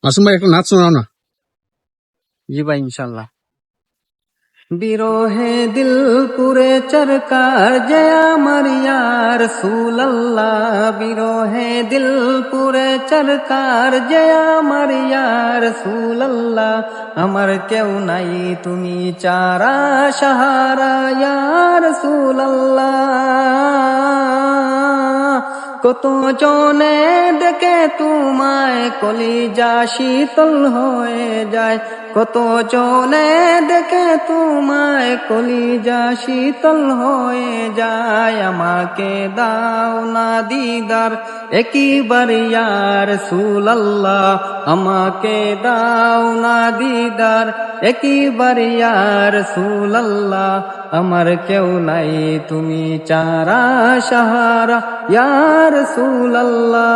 মাসুম ভাই একটা নাচ শোনাও না। জি ভাই, ইনশাল্লাহ। বিরহে দিল পুরে চরকার যে আমার ইয়া রাসূলুল্লাহ, বিরহে দিল পুরে চরকার যে আমার ইয়া রাসূলুল্লাহ, আমার কেউ নাই তুমি চারা সাহারা ইয়া রাসূলুল্লাহ। কত জনে দেখে তোমায় কলিজা শীতল হয়ে যায়, কত জনে দেখে তোমায় কলিজা শীতল হয়ে যায়। আমাকে দাও না দিদার একবার ইয়া রাসূলুল্লাহ, আমাকে দাও না দিদার একবার ইয়া রাসূলুল্লাহ, আমার কেউ নাই তুমি চারা সাহারা ইয়া রাসূলুল্লাহ।